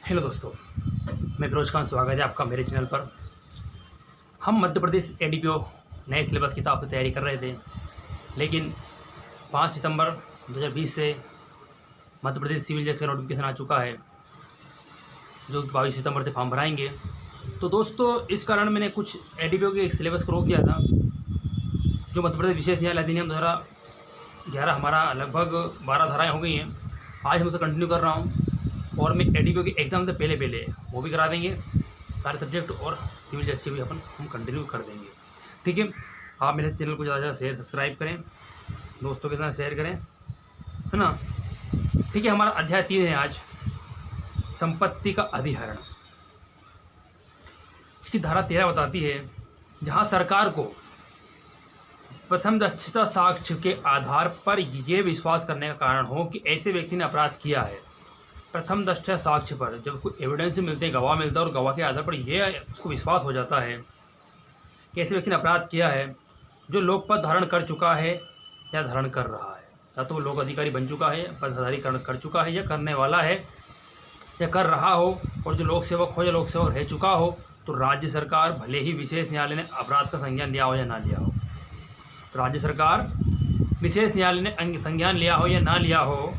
Hello दोस्तों, मैं फिरोज खान, स्वागत है आपका मेरे चैनल पर। हम मध्य प्रदेश एडीपीओ नए सिलेबस के हिसाब से तैयारी कर रहे थे, लेकिन 5 सितंबर 2020 से मध्य प्रदेश सिविल जज का नोटिफिकेशन आ चुका है, जो 22 सितंबर से फॉर्म भराएंगे। तो दोस्तों, इस कारण मैंने कुछ एडीपीओ के सिलेबस को रोक दिया था। जो मध्य प्रदेश विशेष न्यायालय अधिनियम 2011 हमारा लगभग 12 धाराएँ हो गई हैं। आज हम उसे कंटिन्यू कर रहा हूँ और मैं एडीपीओ के एग्ज़ाम से पहले वो भी करा देंगे। सारे सब्जेक्ट और सिविल जज के भी हम कंटिन्यू कर देंगे। ठीक है, आप मेरे चैनल को ज़्यादा से ज़्यादा सब्सक्राइब करें, दोस्तों के साथ शेयर करें, है ना। ठीक है, हमारा अध्याय 3 है आज, संपत्ति का अधिहरण। इसकी धारा 13 बताती है, जहाँ सरकार को प्रथम दक्षता साक्ष्य के आधार पर यह विश्वास करने का कारण हो कि ऐसे व्यक्ति ने अपराध किया है। प्रथम दृष्टया साक्ष्य पर जब कोई एविडेंस मिलते हैं, गवाह मिलता है और गवाह के आधार पर यह उसको विश्वास हो जाता है कि ऐसे व्यक्ति ने अपराध किया है, जो लोक पद धारण कर चुका है या धारण कर रहा है, या तो वो लोक अधिकारी बन चुका है, पदाधिकारी कर चुका है, या करने वाला है या कर रहा हो, और जो लोक सेवक हो या लोक सेवक रह चुका हो, तो राज्य सरकार भले ही विशेष न्यायालय ने अपराध का संज्ञान लिया हो या ना लिया हो, तो राज्य सरकार विशेष न्यायालय ने संज्ञान लिया हो या ना लिया हो,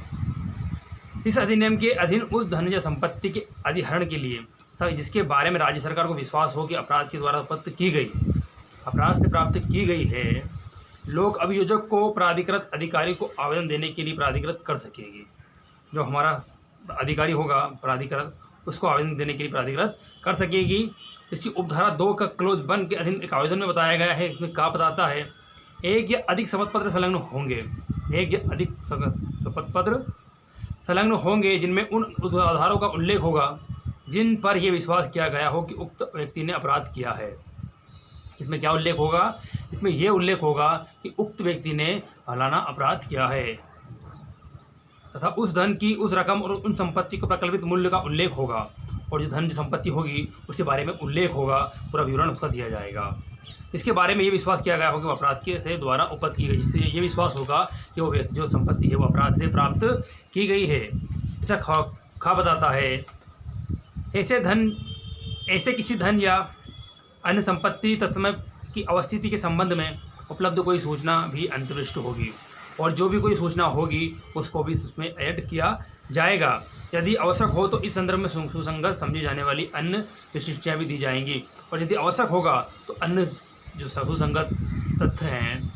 इस अधिनियम के अधीन उस धन या संपत्ति के अधिहरण के लिए जिसके बारे में राज्य सरकार को विश्वास हो कि अपराध के द्वारा प्राप्त की गई, अपराध से प्राप्त की गई है, लोक अभियोजक को प्राधिकृत अधिकारी को आवेदन देने के लिए प्राधिकृत कर सकेगी। जो हमारा अधिकारी होगा प्राधिकृत, उसको आवेदन देने के लिए प्राधिकृत कर सकेगी। इसकी उपधारा 2 का क्लोज 1 के अधीन एक आवेदन में बताया गया है। इसमें क्या बताता है, एक या अधिक शपथ पत्र संलग्न होंगे, एक या अधिक शपथ पत्र संलग्न होंगे जिनमें उन आधारों का उल्लेख होगा जिन पर यह विश्वास किया गया हो कि उक्त व्यक्ति ने अपराध किया है। इसमें क्या उल्लेख होगा? इसमें यह उल्लेख होगा कि उक्त व्यक्ति ने फलाना अपराध किया है, तथा उस धन की, उस रकम और उन संपत्ति का प्रकल्पित मूल्य का उल्लेख होगा, और जो धन, जो संपत्ति होगी उसके बारे में उल्लेख होगा, पूरा विवरण उसका दिया जाएगा। इसके बारे में ये विश्वास किया गया होगा कि वो अपराध के से द्वारा उपज की गई, जिससे ये विश्वास होगा कि वो जो संपत्ति है वो अपराध से प्राप्त की गई है। ऐसा खा बताता है, ऐसे किसी धन या अन्य संपत्ति तत्समय की अवस्थिति के संबंध में उपलब्ध कोई सूचना भी अंतर्दृष्ट होगी, और जो भी कोई सूचना होगी उसको भी इसमें ऐड किया जाएगा। यदि आवश्यक हो तो इस संदर्भ में सुसंगत समझी जाने वाली अन्य विशिष्टियाँ भी दी जाएंगी, और यदि आवश्यक होगा तो अन्य जो सुसंगत तथ्य हैं,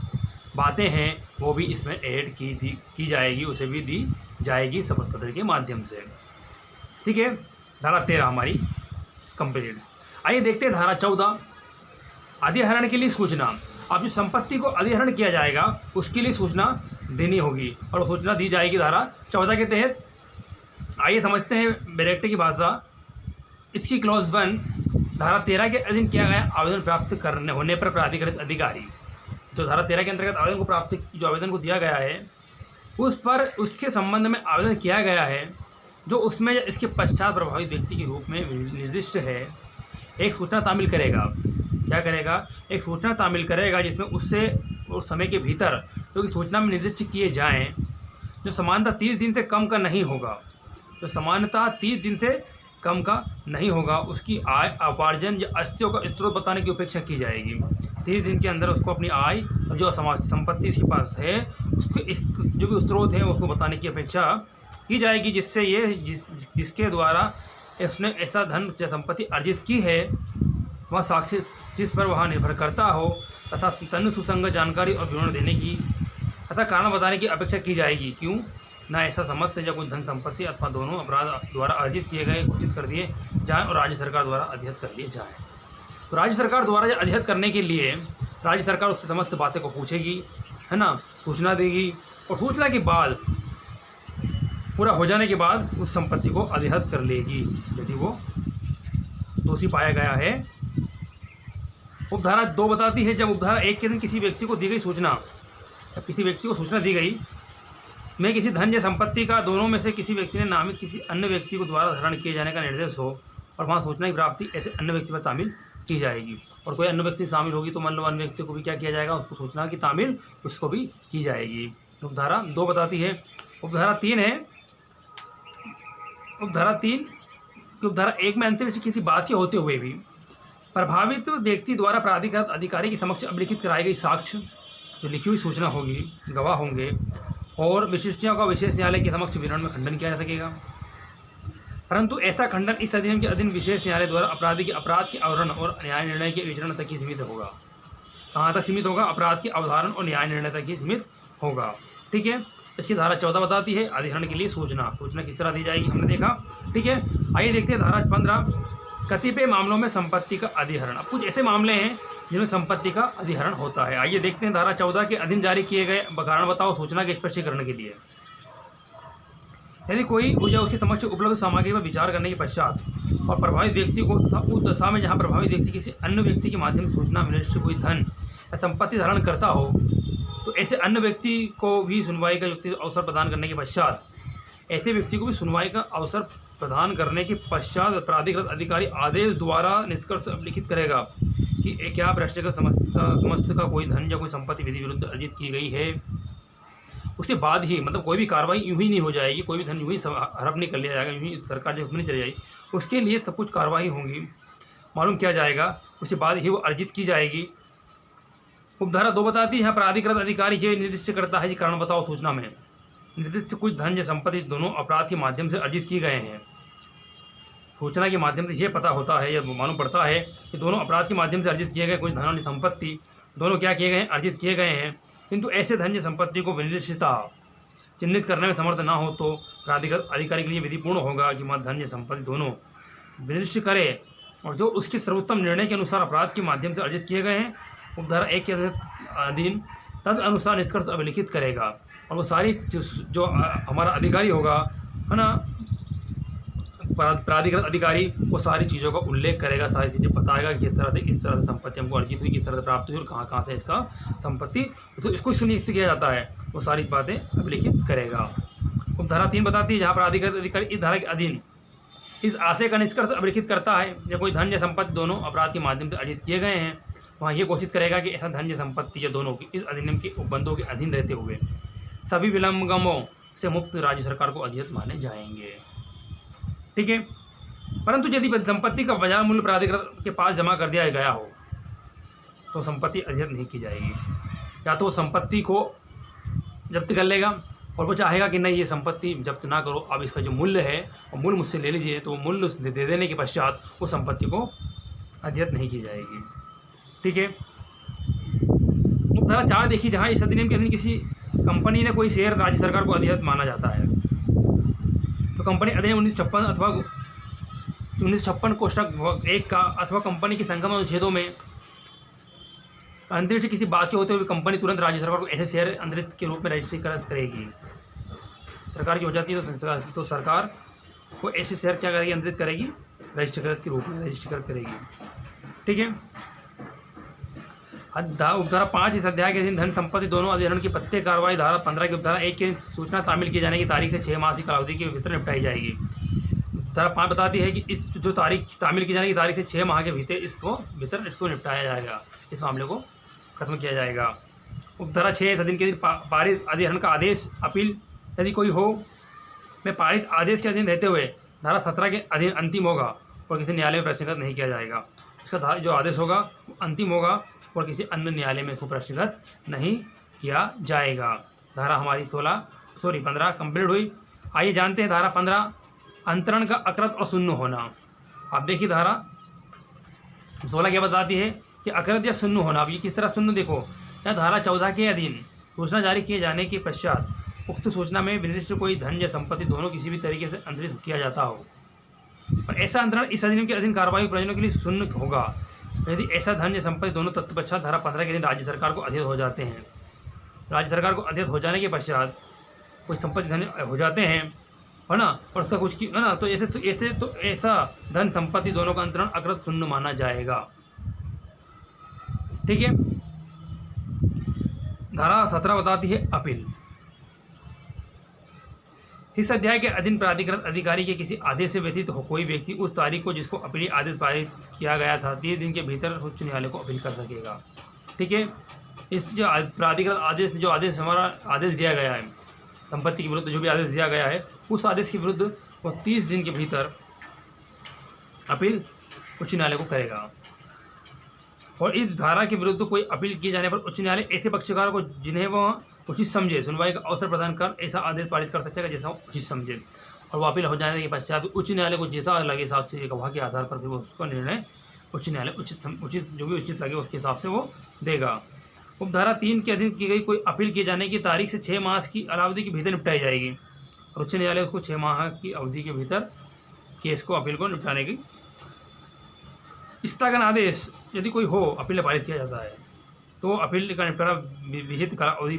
बातें हैं, वो भी इसमें ऐड की जाएगी, उसे भी दी जाएगी शपथ पत्र के माध्यम से। ठीक है, धारा 13 हमारी कंप्लीट। आइए देखते हैं धारा 14, अधिहरण के लिए सूचना। अब जो संपत्ति को अधिहरण किया जाएगा उसके लिए सूचना देनी होगी, और सूचना दी जाएगी धारा 14 के तहत। आइए समझते हैं डायरेक्ट की भाषा। इसकी क्लॉज 1 धारा 13 के अधीन किया गया आवेदन प्राप्त करने होने पर प्राधिकृत अधिकारी, जो धारा 13 के अंतर्गत आवेदन को प्राप्त, जो आवेदन को दिया गया है उस पर, उसके संबंध में आवेदन किया गया है, जो उसमें या इसके पश्चात प्रभावित व्यक्ति के रूप में निर्दिष्ट है, एक सूचना तामील करेगा। क्या करेगा? एक सूचना तामील करेगा, जिसमें उससे उस समय के भीतर जो कि सूचना में निर्दिष्ट किए जाएँ, जो समानता 30 दिन से कम का नहीं होगा, तो समानता 30 दिन से कम का नहीं होगा, उसकी आय, उपार्जन या आस्तियों का स्रोत बताने की अपेक्षा की जाएगी। 30 दिन के अंदर उसको अपनी आय और जो संपत्ति उसके पास है उसके जो भी स्रोत है उसको बताने की अपेक्षा की जाएगी, जिससे ये जिसके द्वारा उसने ऐसा धन या संपत्ति अर्जित की है वह साक्ष्य जिस पर वह निर्भर करता हो, तथा तनु सुसंगत जानकारी और विवरण देने की तथा कारण बताने की अपेक्षा की जाएगी। क्यों ना ऐसा समर्थ या कोई धन संपत्ति अथवा दोनों अपराध द्वारा अर्जित किए गए घोषित कर दिए जाएं और राज्य सरकार द्वारा अधिहत कर लिए जाएं। तो राज्य सरकार द्वारा अधिहत करने के लिए राज्य सरकार उससे समस्त बातें को पूछेगी, है ना, सूचना देगी, और सूचना के बाद पूरा हो जाने के बाद उस संपत्ति को अधिहत कर लेगी यदि वो दोषी पाया गया है। उपधारा 2 बताती है, जब उपधारा 1 के दिन किसी व्यक्ति को दी गई सूचना, जब किसी व्यक्ति को सूचना दी गई में किसी धन या संपत्ति का दोनों में से किसी व्यक्ति ने नामित किसी अन्य व्यक्ति को द्वारा धारण किए जाने का निर्देश हो, और वहाँ सूचना की प्राप्ति ऐसे अन्य व्यक्ति पर तामील की जाएगी। और कोई अन्य व्यक्ति शामिल होगी तो मान लो अन्य व्यक्ति को भी क्या किया जाएगा, उसको सूचना की तामील उसको भी की जाएगी। उपधारा 2 बताती है। उपधारा 3 है, उपधारा 3 कि उपधारा 1 में अंतरिक्ष किसी बात के होते हुए भी प्रभावित व्यक्ति द्वारा प्राधिकृत अधिकारी के समक्ष अभिलिखित कराई गई साक्ष्य, जो लिखी हुई सूचना होगी, गवाह होंगे और विशिष्टताओं का विशेष न्यायालय के समक्ष विवरण में खंडन किया जा सकेगा। परंतु ऐसा खंडन इस अधिनियम के अधीन विशेष न्यायालय द्वारा अपराधी के अपराध के अवधारण और न्याय निर्णय के विचरण तक ही सीमित होगा। कहाँ तक सीमित होगा? अपराध के अवधारण और न्याय निर्णय तक ही सीमित होगा। ठीक है। इसकी धारा 14 बताती है अधिहरण के लिए सूचना किस तरह दी जाएगी, हमने देखा। ठीक है। आइए देखते हैं धारा 15, कतिपय मामलों में संपत्ति का अधिहरण। अब कुछ ऐसे मामले हैं जिनमें संपत्ति का अधिहरण होता है। आइए देखते हैं धारा 14 के अधीन जारी किए गए कारण बताओ सूचना के स्पष्टीकरण के लिए। यदि कोई या उसके समक्ष उपलब्ध सामग्री पर विचार करने के पश्चात और प्रभावित व्यक्ति को तथा उस दशा में जहां प्रभावित व्यक्ति किसी अन्य व्यक्ति के माध्यम से सूचना मिलने से कोई धन या संपत्ति धारण करता हो, तो ऐसे अन्य व्यक्ति को भी सुनवाई का युक्ति अवसर प्रदान करने के पश्चात प्राधिकृत अधिकारी आदेश द्वारा निष्कर्ष लिखित करेगा कि क्या भ्रष्टाचार समस्त का कोई धन या कोई संपत्ति विधि विरुद्ध अर्जित की गई है। उसके बाद ही मतलब कोई भी कार्रवाई यूं ही नहीं हो जाएगी, कोई भी धन यूं ही हड़प नहीं कर लिया जाएगा, यूं ही सरकार जब नहीं चली जाएगी, उसके लिए सब कुछ कार्रवाई होंगी, मालूम किया जाएगा, उसके बाद ही वो अर्जित की जाएगी। उपधारा 2 बताती है प्राधिकृत अधिकारी ये निर्दिष्ट करता है कि कारण बताओ सूचना में निर्दिष्ट कुछ धन या संपत्ति दोनों अपराध के माध्यम से अर्जित किए गए हैं। सूचना के माध्यम से ये पता होता है या मालूम पड़ता है कि दोनों अपराध के माध्यम से अर्जित किए गए कुछ धन और संपत्ति दोनों क्या किए गए हैं, अर्जित किए गए हैं। किंतु ऐसे धन या संपत्ति को विनिर्दिष्टता चिन्हित करने में समर्थ ना हो तो प्राधिकृत अधिकारी के लिए विधिपूर्ण होगा कि धन या संपत्ति दोनों विनिर्दिष्ट करे और जो उसके सर्वोत्तम निर्णय के अनुसार अपराध के माध्यम से अर्जित किए गए हैं उपधारा 1 के अधीन तद अनुसार निष्कर्ष अभिलिखित करेगा। और वो सारी जो हमारा अधिकारी होगा है ना, प्राधिकृत अधिकारी, वो सारी चीज़ों का उल्लेख करेगा, सारी चीज़ें बताएगा कि किस तरह से संपत्ति हमको अर्जित हुई, किस तरह से प्राप्त हुई और कहाँ से इसका संपत्ति, तो इसको सुनिश्चित किया जाता है, वो सारी बातें अभिलिखित करेगा। उपधारा 3 बताती है जहाँ प्राधिकृत अधिकारी इस धारा के अधीन इस आशय का निष्कर्ष अभिलिखित करता है जब कोई धन या संपत्ति दोनों अपराध के माध्यम से अर्जित किए गए हैं, वहाँ ये घोषित करेगा कि ऐसा धन या संपत्ति या दोनों की इस अधिनियम के उपबंधों के अधीन रहते हुए सभी विलंबगमों से मुक्त राज्य सरकार को अधियत माने जाएंगे। ठीक है। परंतु यदि संपत्ति का बाजार मूल्य प्राधिकृत के पास जमा कर दिया गया हो तो संपत्ति अधियत नहीं की जाएगी। या तो संपत्ति को जब्त कर लेगा और वो चाहेगा कि नहीं ये संपत्ति जब्त ना करो, अब इसका जो मूल्य है वो मूल्य मुझसे ले लीजिए, तो मूल्य दे देने के पश्चात उस संपत्ति को अधियत नहीं की जाएगी। ठीक है। उपधारा 4 देखिए जहाँ इस अधिनियम के अधीन किसी कंपनी ने कोई शेयर राज्य सरकार को अधियत माना जाता है तो कंपनी अधिनियम 1956 अथवा 1956 कोष्ठक 1 का अथवा कंपनी की संगम अनुच्छेदों में अंतरिक्ष किसी बात के होते हुए कंपनी तुरंत राज्य सरकार को ऐसे शेयर अंतरित के रूप में रजिस्ट्रीकृत करेगी। सरकार की हो जाती है तो सरकार को ऐसे शेयर क्या करेगी, अंतरित करेगी, रजिस्ट्रीकृत के रूप में रजिस्ट्रीकृत करेगी। ठीक है। उपधारा 5 इस अध्याय के अधीन धन संपत्ति दोनों अधिहरण की प्रत्येक कार्रवाई धारा 15 की उपधारा 1 की सूचना तामील किए जाने की तारीख से 6 मासिक कालावधि के भीतर निपटाई जाएगी। धारा 5 बताती है कि इस जो तारीख तामील की जाने की तारीख से 6 माह के भीतर इसको निपटाया जाएगा, इस मामले को खत्म किया जाएगा। उपधारा 6 इस अधिनियम के पारित अधिहरण का आदेश अपील यदि कोई हो में पारित आदेश के अधीन रहते हुए धारा 17 के अधीन अंतिम होगा और किसी न्यायालय में प्रश्नगत नहीं किया जाएगा। इसका जो आदेश होगा वो अंतिम होगा और किसी अन्य न्यायालय में इसको प्रश्नगत नहीं किया जाएगा। धारा हमारी 15 कंप्लीट हुई। आइए जानते हैं धारा 15 अंतरण का अकृत और शून्य होना। आप देखिए धारा 16 क्या बताती है कि अकृत या शून्य होना। अब ये किस तरह शून्य देखो, या धारा 14 के अधीन सूचना जारी किए जाने के पश्चात उक्त सूचना में विनिर्दिष्ट कोई धन या संपत्ति दोनों किसी भी तरीके से अंतरित किया जाता हो और ऐसा अंतरण इस अधिनियम के अधीन कार्रवाई प्रयोजनों के लिए शून्य होगा यदि ऐसा धन या संपत्ति दोनों तत्व पश्चात धारा 15 के दिन राज्य सरकार को अधियत हो जाते हैं। राज्य सरकार को अधियत हो जाने के पश्चात कोई संपत्ति धन हो जाते हैं है ना, और उसका कुछ है ना, तो ऐसा धन संपत्ति दोनों का अंतरण अकृत शून्य माना जाएगा। ठीक है। धारा 17 बताती है अपील। इस अध्याय के अधीन प्राधिकृत अधिकारी के किसी आदेश से व्यतीत हो कोई व्यक्ति उस तारीख को जिसको अपीली आदेश पारित किया गया था 30 दिन के भीतर उच्च न्यायालय को अपील कर सकेगा। ठीक है। इस जो प्राधिकृत आदेश हमारा आदेश दिया गया है संपत्ति के विरुद्ध, जो भी आदेश दिया गया है उस आदेश के विरुद्ध वो 30 दिन के भीतर अपील उच्च न्यायालय को करेगा। और इस धारा के विरुद्ध कोई अपील किए जाने पर उच्च न्यायालय ऐसे पक्षकार को जिन्हें वह उचित समझे सुनवाई का अवसर प्रदान कर ऐसा आदेश पारित कर सकेगा जैसा वो उचित समझे। और वो अपील हो जाने के पश्चात उच्च न्यायालय को जैसा लगे हिसाब से गवाह के आधार पर फिर वो उसका निर्णय उच्च न्यायालय उचित जो भी उचित लगे उसके हिसाब से वो देगा। उपधारा 3 के अधीन की गई कोई अपील किए जाने की तारीख से 6 माह की अवधि के भीतर निपटाई जाएगी और उच्च न्यायालय उसको 6 माह की अवधि के भीतर केस को अपील को निपटाने की। स्थगन आदेश यदि कोई हो अपील पारित किया जाता है तो अपील का निपटारा विहित कालावधि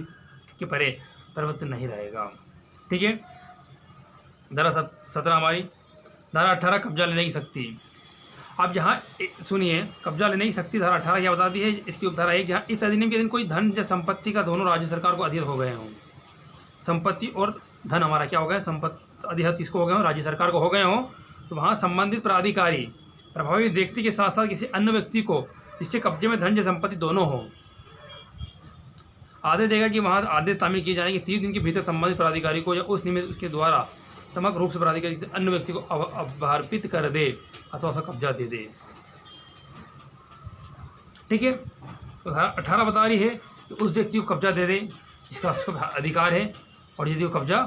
के परे परिवर्तन नहीं रहेगा। ठीक है। धारा 17 हमारी धारा 18 कब्जा लेने की शक्ति। अब जहाँ सुनिए कब्जा लेने की शक्ति धारा 18 क्या बताती है। इसकी उपधारा 1 जहाँ इस अधिनियम के दिन कोई धन या संपत्ति का दोनों राज्य सरकार को अधिहत हो गए हों। संपत्ति और धन हमारा क्या हो गया, संपत्ति अधिहत किसको हो गए हों, राज्य सरकार को हो गए हों, तो वहाँ संबंधित प्राधिकारी प्रभावित व्यक्ति के साथ साथ किसी अन्य व्यक्ति को जिससे कब्जे में धन या संपत्ति दोनों हो आदेश देगा कि वहाँ आदेश तामील किए जाने के 30 दिन के भीतर संबंधित प्राधिकारी को या उस निमित्त उसके द्वारा समग्र रूप से प्राधिकारी अन्य व्यक्ति को अवार्पित कर दे अथवा उसका कब्जा दे दे। ठीक है। तो 18 बता रही है कि उस व्यक्ति को कब्जा दे दे जिसका उसका अधिकार है और यदि वो कब्जा,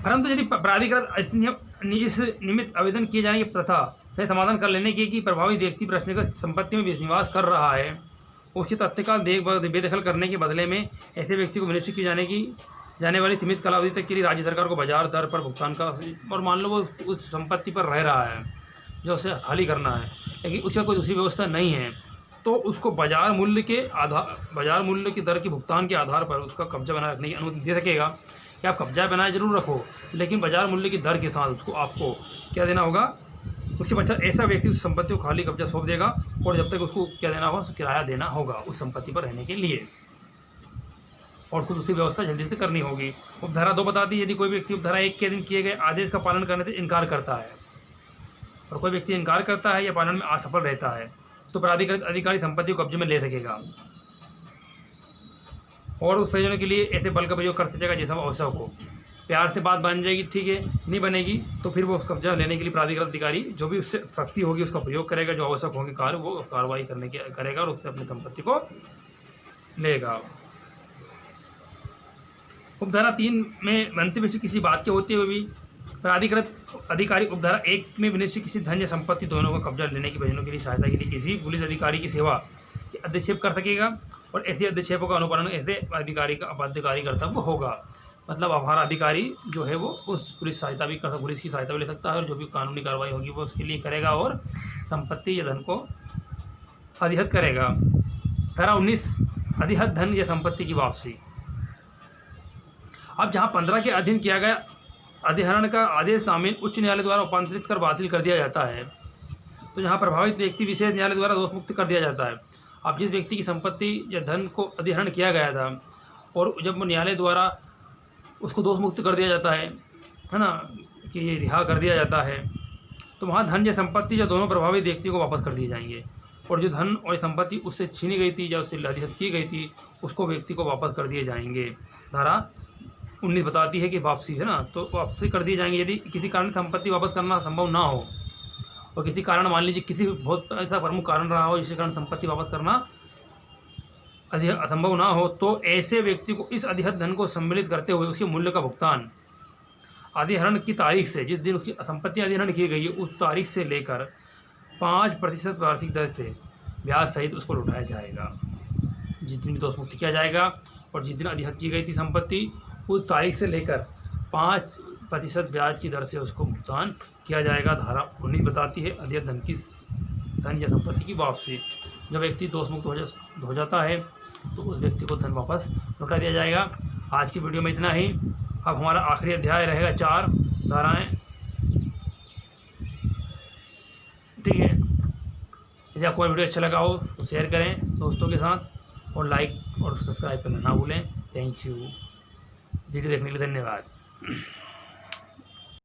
परंतु यदि प्राधिकृत इस निमित्त आवेदन किए जाने की प्रथा से समाधान कर लेने की कि प्रभावित व्यक्ति प्रश्नगत संपत्ति में निवास कर रहा है उसकी तत्काल बेदखल करने के बदले में ऐसे व्यक्ति को विनिश्चित की जाने वाली सीमित कालावधि तक के लिए राज्य सरकार को बाजार दर पर भुगतान का, और मान लो वो उस संपत्ति पर रह रहा है जो उसे खाली करना है लेकिन उसका कोई दूसरी व्यवस्था नहीं है तो उसको बाजार मूल्य की दर के भुगतान के आधार पर उसका कब्जा बनाए रखने की अनुमति दे सकेगा कि आप कब्जा बनाए जरूर रखो लेकिन बाजार मूल्य की दर के साथ उसको आपको क्या देना होगा। उसके पश्चात ऐसा व्यक्ति उस संपत्ति को खाली कब्जा सौंप देगा और जब तक उसको क्या देना होगा, किराया देना होगा उस संपत्ति पर रहने के लिए और उसको दूसरी व्यवस्था जल्दी से करनी होगी। उपधारा 2 बताती है यदि कोई व्यक्ति उपधारा 1 के दिन किए गए आदेश का पालन करने से इनकार करता है और कोई व्यक्ति इनकार करता है या पालन में असफल रहता है तो प्राधिकृत अधिकारी संपत्ति को कब्जे में ले सकेगा और उस प्रयोजन के लिए ऐसे बल का प्रयोग कर सकेगा जैसा आवश्यक हो। प्यार से बात बन जाएगी, ठीक है, नहीं बनेगी तो फिर वो कब्जा लेने के लिए प्राधिकृत अधिकारी जो भी उससे शक्ति होगी उसका प्रयोग करेगा, जो आवश्यक होंगे कार्य वो कार्रवाई करने के करेगा और उससे अपनी संपत्ति को लेगा। उपधारा 3 में मंतव्य से किसी बात के होते हुए भी प्राधिकृत अधिकारी उपधारा 1 में विनिश्चित किसी धन या संपत्ति दोनों का कब्जा लेने के प्रयोजनों के लिए सहायता के लिए किसी पुलिस अधिकारी की सेवा के अधिक्षेप कर सकेगा और ऐसे अधिक्षेपों का अनुपालन ऐसे अधिकारी का बाध्यकारी कर्तव्य होगा। मतलब हमारा अधिकारी जो है वो उस पुलिस की सहायता भी ले सकता है और जो भी कानूनी कार्रवाई होगी वो उसके लिए करेगा और संपत्ति या धन को अधिहत करेगा। धारा 19 अधिहत धन या संपत्ति की वापसी। अब जहाँ 15 के अधीन किया गया अधिहरण का आदेश शामिल उच्च न्यायालय द्वारा उपांतरित कर बातिल कर दिया जाता है तो जहाँ प्रभावित व्यक्ति विशेष न्यायालय द्वारा दोष मुक्त कर दिया जाता है। अब जिस व्यक्ति की संपत्ति या धन को अधिहरण किया गया था और जब न्यायालय द्वारा उसको दोष मुक्त कर दिया जाता है ना, कि ये रिहा कर दिया जाता है तो वहाँ धन या संपत्ति या दोनों प्रभावित व्यक्ति को वापस कर दिए जाएंगे और जो धन और संपत्ति उससे छीनी गई थी या उससे अधिहत की गई थी उसको व्यक्ति को वापस कर दिए जाएंगे। धारा 19 बताती है कि वापसी है ना, तो वापसी कर दिए जाएंगे यदि किसी कारण संपत्ति वापस करना संभव ना हो और किसी कारण मान लीजिए किसी बहुत ऐसा प्रमुख कारण रहा हो जिसके कारण संपत्ति वापस करना असंभव ना हो तो ऐसे व्यक्ति को इस अधिहत धन को सम्मिलित करते हुए उसके मूल्य का भुगतान अधिहरण की तारीख से, जिस दिन उसकी संपत्ति अधिहरण की गई है उस तारीख से लेकर 5% वार्षिक दर से ब्याज सहित उसको लौटाया जाएगा। जिस दिन भी दोष मुक्त किया जाएगा और जिस दिन अधिहत की गई थी संपत्ति उस तारीख से लेकर 5% ब्याज की दर से उसको भुगतान किया जाएगा। धारा 19 बताती है अधिहत धन या संपत्ति की वापसी। जब व्यक्ति दोष मुक्त हो जाता है तो उस व्यक्ति को धन वापस लौटा दिया जाएगा। आज की वीडियो में इतना ही। अब हमारा आखिरी अध्याय रहेगा 4 धाराएं। ठीक है, यदि आपको वीडियो अच्छा लगा हो तो शेयर करें दोस्तों के साथ और लाइक और सब्सक्राइब करना ना भूलें। थैंक यू, वीडियो देखने के लिए धन्यवाद।